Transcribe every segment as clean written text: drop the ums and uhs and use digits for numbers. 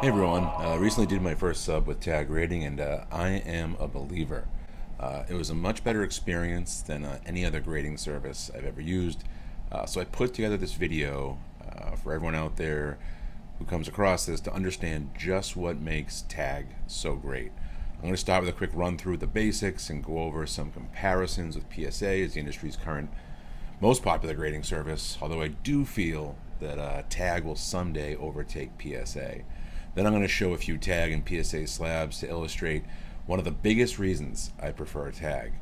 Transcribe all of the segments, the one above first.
Hey everyone, recently did my first sub with tag rating and I am a believer. It was a much better experience than any other grading service I've ever used. So I put together this video for everyone out there who comes across this to understand just what makes tag so great. I'm going to start with a quick run through the basics and go over some comparisons with PSA as the industry's current most popular grading service, although I do feel that tag will someday overtake PSA. Then I'm going to show a few tag and PSA slabs to illustrate one of the biggest reasons I prefer tag.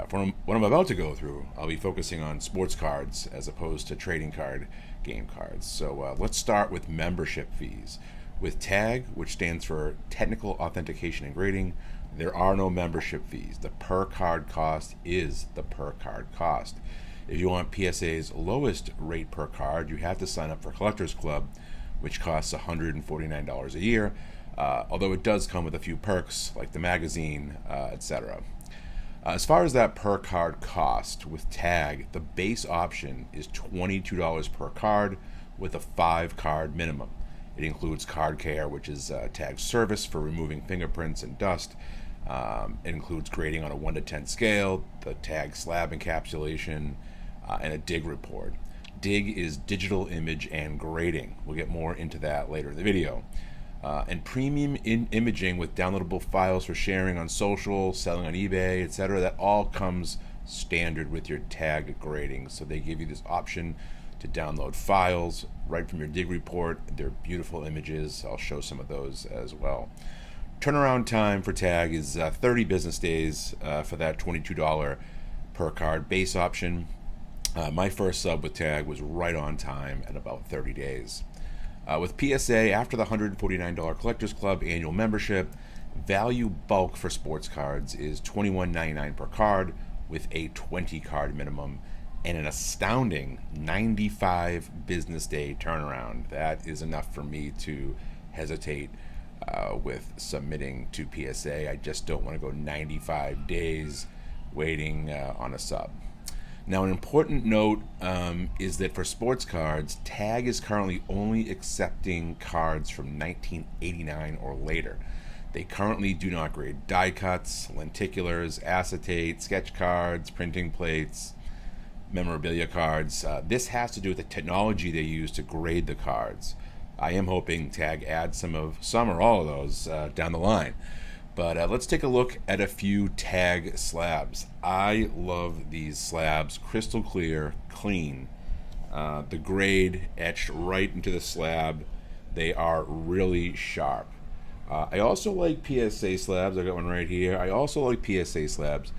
For what I'm about to go through, I'll be focusing on sports cards as opposed to trading card game cards. So let's start with membership fees. With tag, which stands for Technical Authentication and Grading, there are no membership fees. The per card cost is the per card cost. If you want PSA's lowest rate per card, you have to sign up for Collectors Club, which costs $149 a year, although it does come with a few perks like the magazine, etc. As far as that per card cost, with tag, the base option is $22 per card with a 5 card minimum. It includes card care, which is tag's service for removing fingerprints and dust. It includes grading on a 1 to 10 scale, the tag slab encapsulation, and a dig report. Dig is digital image and grading. We'll get more into that later in the video. And premium imaging with downloadable files for sharing on social, selling on eBay, etc. That all comes standard with your tag grading. So they give you this option to download files right from your dig report. They're beautiful images. I'll show some of those as well. Turnaround time for tag is 30 business days for that $22 per card base option. My first sub with tag was right on time at about 30 days. With PSA, after the $149 Collectors Club annual membership, value bulk for sports cards is $21.99 per card with a 20 card minimum and an astounding 95 business day turnaround. That is enough for me to hesitate with submitting to PSA. I just don't want to go 95 days waiting on a sub. Now, an important note is that for sports cards, tag is currently only accepting cards from 1989 or later. They currently do not grade die cuts, lenticulars, acetate, sketch cards, printing plates, memorabilia cards. This has to do with the technology they use to grade the cards. I am hoping tag adds some or all of those down the line. But let's take a look at a few tag slabs. I love these slabs, crystal clear, clean. The grade etched right into the slab. They are really sharp. I also like PSA slabs. I got one right here. I also like PSA slabs,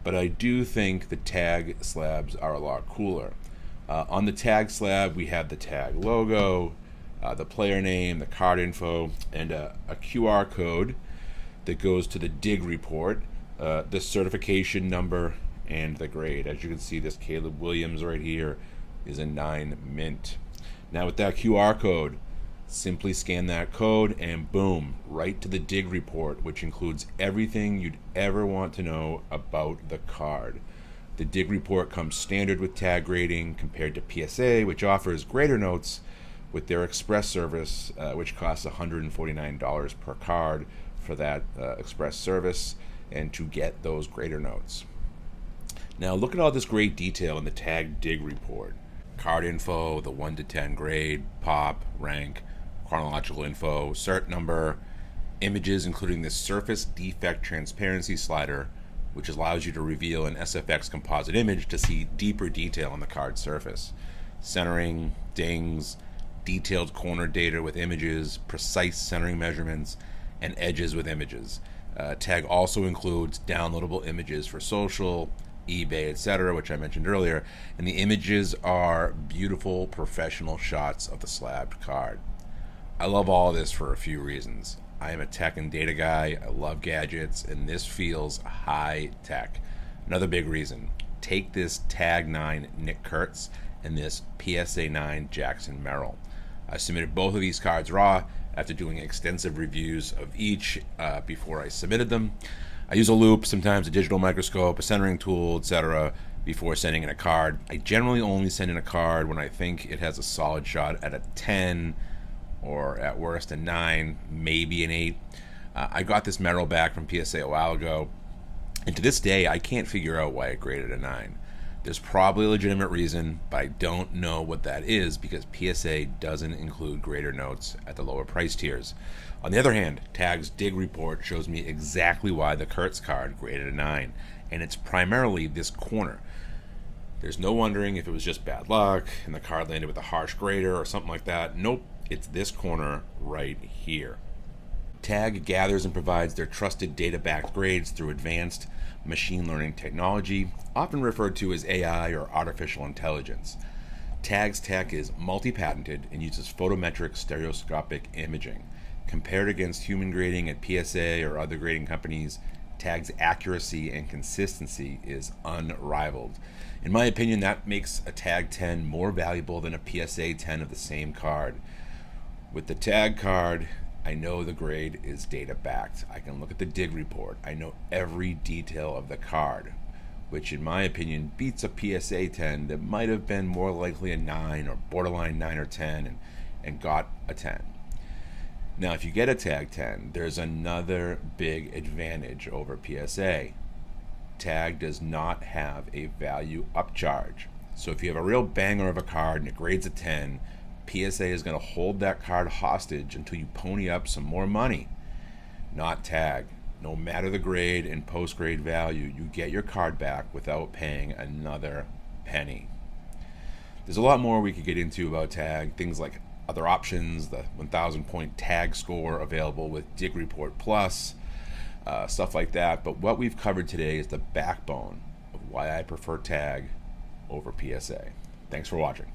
but I do think the tag slabs are a lot cooler. On the tag slab, we have the tag logo, the player name, the card info, and a QR code that goes to the dig report, the certification number, and the grade. As you can see, this Caleb Williams right here is a 9 mint. Now with that QR code, simply scan that code and boom, right to the dig report, which includes everything you'd ever want to know about the card. The dig report comes standard with tag grading compared to PSA, which offers grader notes with their express service, which costs $149 per card for that express service and to get those grader notes. Now look at all this great detail in the tag dig report. Card info, the 1 to 10 grade, pop, rank, chronological info, cert number, images including the surface defect transparency slider, which allows you to reveal an SFX composite image to see deeper detail on the card surface. Centering, dings, detailed corner data with images, precise centering measurements, and edges with images. Tag also includes downloadable images for social, eBay, etc., which I mentioned earlier, and the images are beautiful professional shots of the slabbed card. I love all this for a few reasons. I am a tech and data guy, I love gadgets, and this feels high tech. Another big reason, take this Tag 9 Nick Kurtz and this PSA 9 Jackson Merrill. I submitted both of these cards raw after doing extensive reviews of each before I submitted them. I use a loop, sometimes a digital microscope, a centering tool, etc. before sending in a card. I generally only send in a card when I think it has a solid shot at a 10 or at worst a 9, maybe an 8. I got this medal back from PSA a while ago, and to this day, I can't figure out why it graded a 9. There's probably a legitimate reason, but I don't know what that is because PSA doesn't include grader notes at the lower price tiers. On the other hand, TAG's dig report shows me exactly why the Kurtz card graded a 9, and it's primarily this corner. There's no wondering if it was just bad luck and the card landed with a harsh grader or something like that. Nope, it's this corner right here. TAG gathers and provides their trusted data-backed grades through advanced machine learning technology, often referred to as AI or artificial intelligence. TAG's tech is multi-patented and uses photometric stereoscopic imaging. Compared against human grading at PSA or other grading companies, TAG's accuracy and consistency is unrivaled. In my opinion, that makes a TAG 10 more valuable than a PSA 10 of the same card. With the TAG card, I know the grade is data backed. I can look at the dig report. I know every detail of the card, which in my opinion beats a PSA 10 that might have been more likely a 9 or borderline 9 or 10 and got a 10. Now, if you get a TAG 10, there's another big advantage over PSA. TAG does not have a value upcharge. So if you have a real banger of a card and it grades a 10, PSA is going to hold that card hostage until you pony up some more money. Not TAG. No matter the grade and post-grade value, you get your card back without paying another penny. There's a lot more we could get into about TAG, things like other options, the 1,000 point TAG score available with Dig Report Plus, stuff like that. But what we've covered today is the backbone of why I prefer TAG over PSA. Thanks for watching.